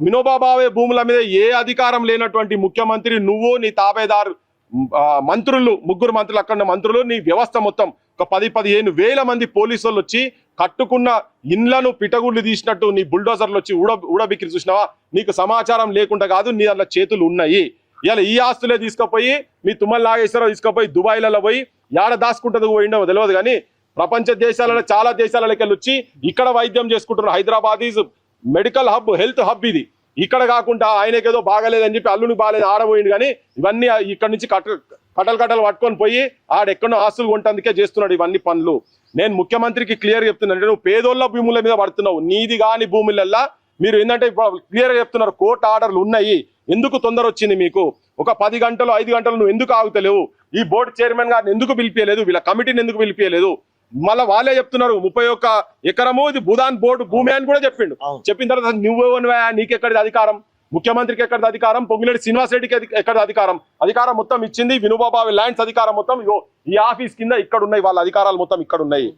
వినోబాబావే భూముల మీద ఏ అధికారం లేనటువంటి ముఖ్యమంత్రి నువ్వు నీ తాబేదారు మంత్రులు, ముగ్గురు మంత్రులు, అక్కడ మంత్రులు, నీ వ్యవస్థ మొత్తం ఒక 10-15 వేల మంది పోలీసు వాళ్ళు వచ్చి కట్టుకున్న ఇండ్లను పిటగుళ్ళు తీసినట్టు నీ బుల్డోజర్లు వచ్చి ఊడబిక్కిరి చూసినావా? నీకు సమాచారం లేకుండా కాదు, నీ దాంట్లో చేతులు ఉన్నాయి. ఇలా ఈ ఆస్తులే తీసుకుపోయి మీ తుమ్మల నాగేశ్వరరావు తీసుకుపోయి దుబాయ్లలో పోయి యాడ దాచుకుంటుంది పోయిండో తెలియదు, కానీ ప్రపంచ దేశాలలో చాలా దేశాలకి వెళ్ళి వచ్చి ఇక్కడ వైద్యం చేసుకుంటున్నారు. Hyderabad is medical hub, health hub. ఇది ఇక్కడ కాకుండా ఆయనకేదో బాగాలేదని చెప్పి అల్లుని బాగాలేదు ఆడబోయింది, కానీ ఇవన్నీ ఇక్కడ నుంచి కట్టలు పట్టుకొని పోయి ఆడెక్కడో ఆస్తులు కొంటందుకే చేస్తున్నాడు ఇవన్నీ పనులు. నేను ముఖ్యమంత్రికి క్లియర్ చెప్తున్నాను, నువ్వు పేదోళ్ళ భూముల మీద పడుతున్నావు. నీది కాని భూములల్లా మీరు ఏంటంటే క్లియర్ చెప్తున్నారు కోర్టు ఆర్డర్లు ఉన్నాయి. ఎందుకు తొందర వచ్చింది మీకు? ఒక 10 గంటలు 5 గంటలు నువ్వు ఎందుకు ఆగుతలేవు? ఈ బోర్డు చైర్మన్ గారిని ఎందుకు పిలిపియలేదు? వీళ్ళ కమిటీని ఎందుకు పిలిపియలేదు? మళ్ళీ వాళ్ళే చెప్తున్నారు 31 ఎకరము ఇది భూదాన్ బోర్డు భూమి అని కూడా చెప్పిండు. చెప్పిన తర్వాత నువ్వు నీకెక్కడిది అధికారం? ముఖ్యమంత్రికి ఎక్కడిది అధికారం? పొంగులేటి శ్రీనివాస్ రెడ్డికి ఎక్కడిది అధికారం? అధికారం మొత్తం ఇచ్చింది వినోబాబావి ల్యాండ్స్ అధికారం మొత్తం ఈ ఆఫీస్ కింద ఇక్కడ ఉన్నాయి. వాళ్ళ అధికారాలు మొత్తం ఇక్కడ ఉన్నాయి.